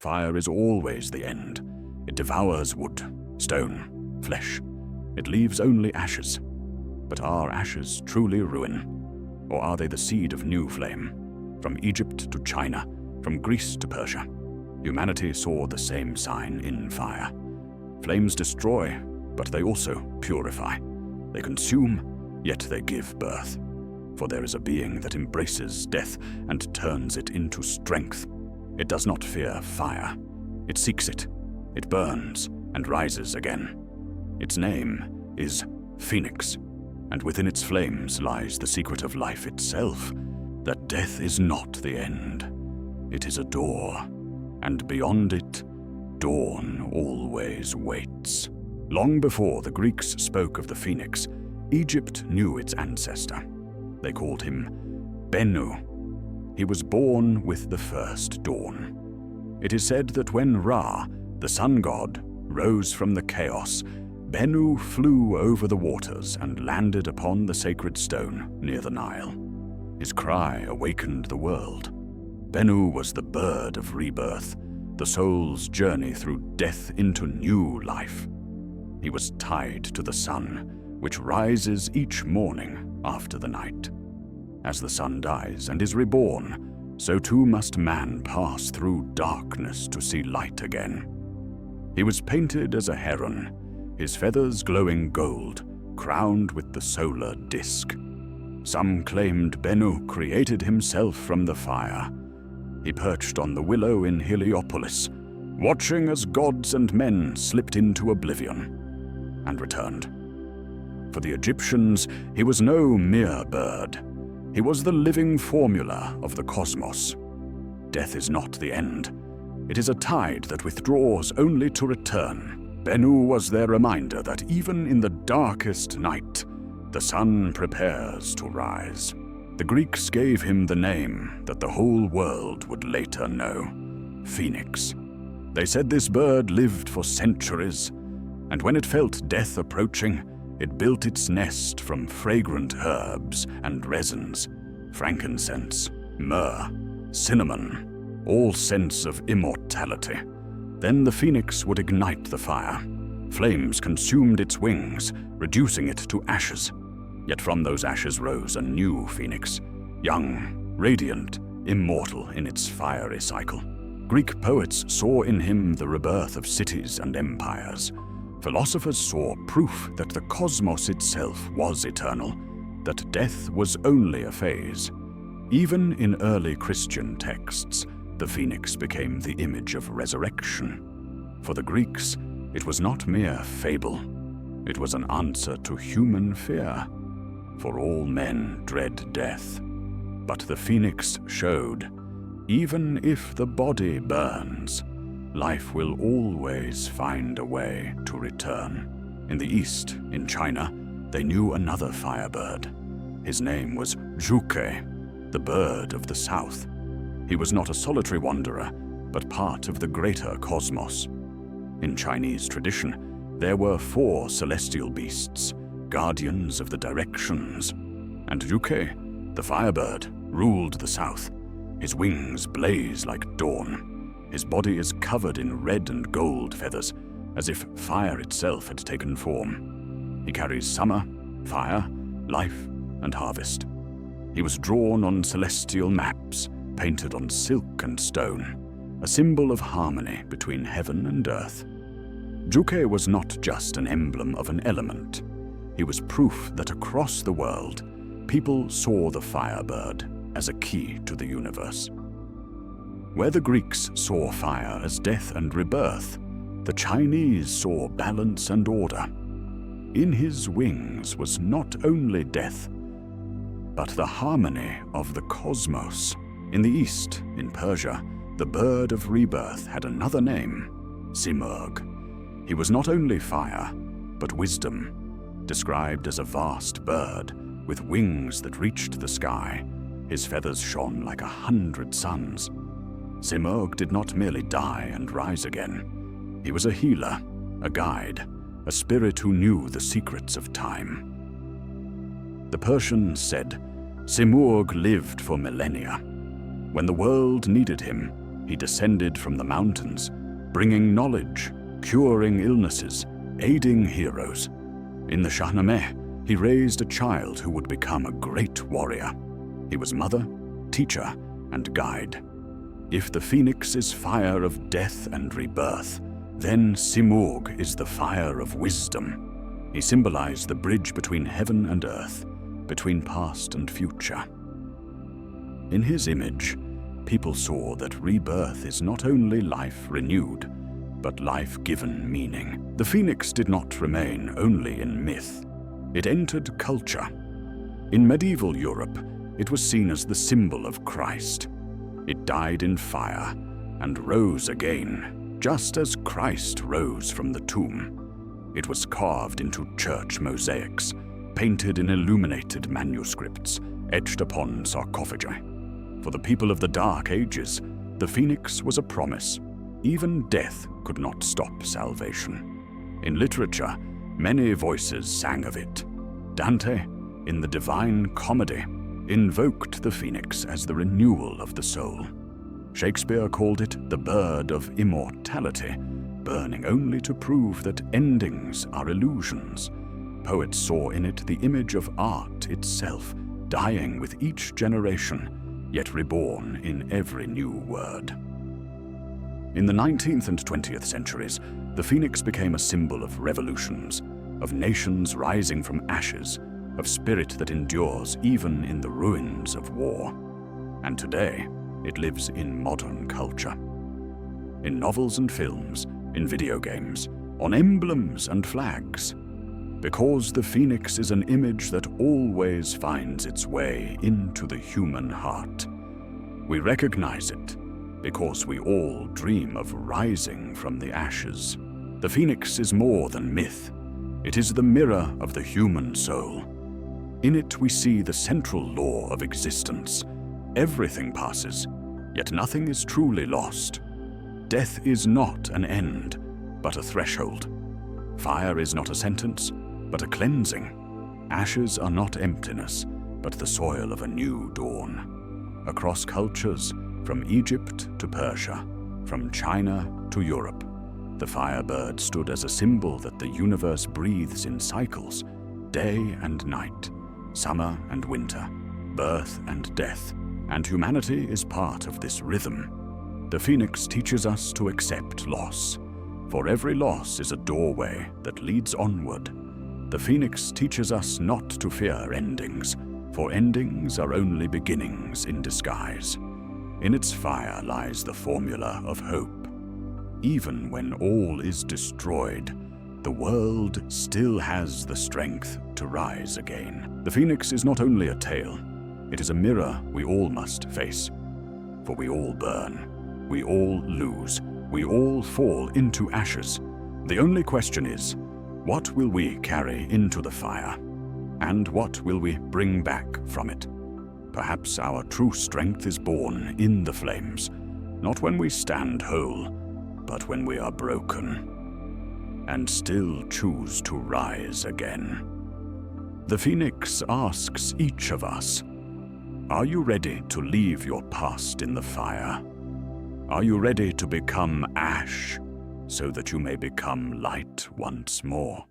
Fire is always the end. It devours wood, stone, flesh. It leaves only ashes. But are ashes truly ruin? Or are they the seed of new flame? From Egypt to China, from Greece to Persia, humanity saw the same sign in fire. Flames destroy, but they also purify. They consume, yet they give birth. For there is a being that embraces death and turns it into strength. It does not fear fire. It seeks it. It burns and rises again. Its name is Phoenix, and within its flames lies the secret of life itself, that death is not the end. It is a door, and beyond it, dawn always waits. Long before the Greeks spoke of the Phoenix, Egypt knew its ancestor. They called him Benu. He was born with the first dawn. It is said that when Ra, the sun god, rose from the chaos, Benu flew over the waters and landed upon the sacred stone near the Nile. His cry awakened the world. Benu was the bird of rebirth, the soul's journey through death into new life. He was tied to the sun, which rises each morning after the night. As the sun dies and is reborn, so too must man pass through darkness to see light again. He was painted as a heron, his feathers glowing gold, crowned with the solar disk. Some claimed Benu created himself from the fire. He perched on the willow in Heliopolis, watching as gods and men slipped into oblivion and returned. For the Egyptians, he was no mere bird. He was the living formula of the cosmos. Death is not the end. It is a tide that withdraws only to return. Benu was their reminder that even in the darkest night, the sun prepares to rise. The Greeks gave him the name that the whole world would later know, Phoenix. They said this bird lived for centuries, and when it felt death approaching, it built its nest from fragrant herbs and resins, frankincense, myrrh, cinnamon, all scents of immortality. Then the phoenix would ignite the fire. Flames consumed its wings, reducing it to ashes. Yet from those ashes rose a new phoenix, young, radiant, immortal in its fiery cycle. Greek poets saw in him the rebirth of cities and empires. Philosophers saw proof that the cosmos itself was eternal, that death was only a phase. Even in early Christian texts, the phoenix became the image of resurrection. For the Greeks, it was not mere fable. It was an answer to human fear. For all men dread death. But the phoenix showed, even if the body burns, life will always find a way to return. In the East, in China, they knew another firebird. His name was Zhuke, the bird of the south. He was not a solitary wanderer, but part of the greater cosmos. In Chinese tradition, there were 4 celestial beasts, guardians of the directions. And Zhuke, the firebird, ruled the south. His wings blaze like dawn. His body is covered in red and gold feathers, as if fire itself had taken form. He carries summer, fire, life, and harvest. He was drawn on celestial maps, painted on silk and stone, a symbol of harmony between heaven and earth. Zhuke was not just an emblem of an element. He was proof that across the world, people saw the firebird as a key to the universe. Where the Greeks saw fire as death and rebirth, the Chinese saw balance and order. In his wings was not only death, but the harmony of the cosmos. In the East, in Persia, the bird of rebirth had another name, Simurgh. He was not only fire, but wisdom, described as a vast bird with wings that reached the sky. His feathers shone like 100 suns. Simurgh did not merely die and rise again. He was a healer, a guide, a spirit who knew the secrets of time. The Persians said, Simurgh lived for millennia. When the world needed him, He descended from the mountains, bringing knowledge, curing illnesses, aiding heroes. In the Shahnameh, he raised a child who would become a great warrior. He was mother, teacher, and guide. If the phoenix is fire of death and rebirth, then Simurgh is the fire of wisdom. He symbolized the bridge between heaven and earth, between past and future. In his image, people saw that rebirth is not only life renewed, but life given meaning. The phoenix did not remain only in myth. It entered culture. In medieval Europe, it was seen as the symbol of Christ. It died in fire and rose again, just as Christ rose from the tomb. It was carved into church mosaics, painted in illuminated manuscripts, etched upon sarcophagi. For the people of the Dark Ages, the phoenix was a promise. Even death could not stop salvation. In literature, many voices sang of it. Dante, in the Divine Comedy, invoked the phoenix as the renewal of the soul. Shakespeare called it the bird of immortality, burning only to prove that endings are illusions. Poets saw in it the image of art itself, dying with each generation, yet reborn in every new word. In the 19th and 20th centuries, the phoenix became a symbol of revolutions, of nations rising from ashes, of spirit that endures even in the ruins of war. And today, it lives in modern culture. In novels and films, in video games, on emblems and flags. Because the phoenix is an image that always finds its way into the human heart. We recognize it because we all dream of rising from the ashes. The phoenix is more than myth. It is the mirror of the human soul. In it we see the central law of existence. Everything passes, yet nothing is truly lost. Death is not an end, but a threshold. Fire is not a sentence, but a cleansing. Ashes are not emptiness, but the soil of a new dawn. Across cultures, from Egypt to Persia, from China to Europe, the Firebird stood as a symbol that the universe breathes in cycles, day and night, summer and winter, birth and death, and humanity is part of this rhythm. The phoenix teaches us to accept loss. For every loss is a doorway that leads onward. The phoenix teaches us not to fear endings, for endings are only beginnings in disguise. In its fire lies the formula of hope. Even when all is destroyed, the world still has the strength to rise again. The phoenix is not only a tale, it is a mirror we all must face. For we all burn, we all lose, we all fall into ashes. The only question is, what will we carry into the fire? And what will we bring back from it? Perhaps our true strength is born in the flames, not when we stand whole, but when we are broken, and still choose to rise again. The phoenix asks each of us, are you ready to leave your past in the fire? Are you ready to become ash, so that you may become light once more?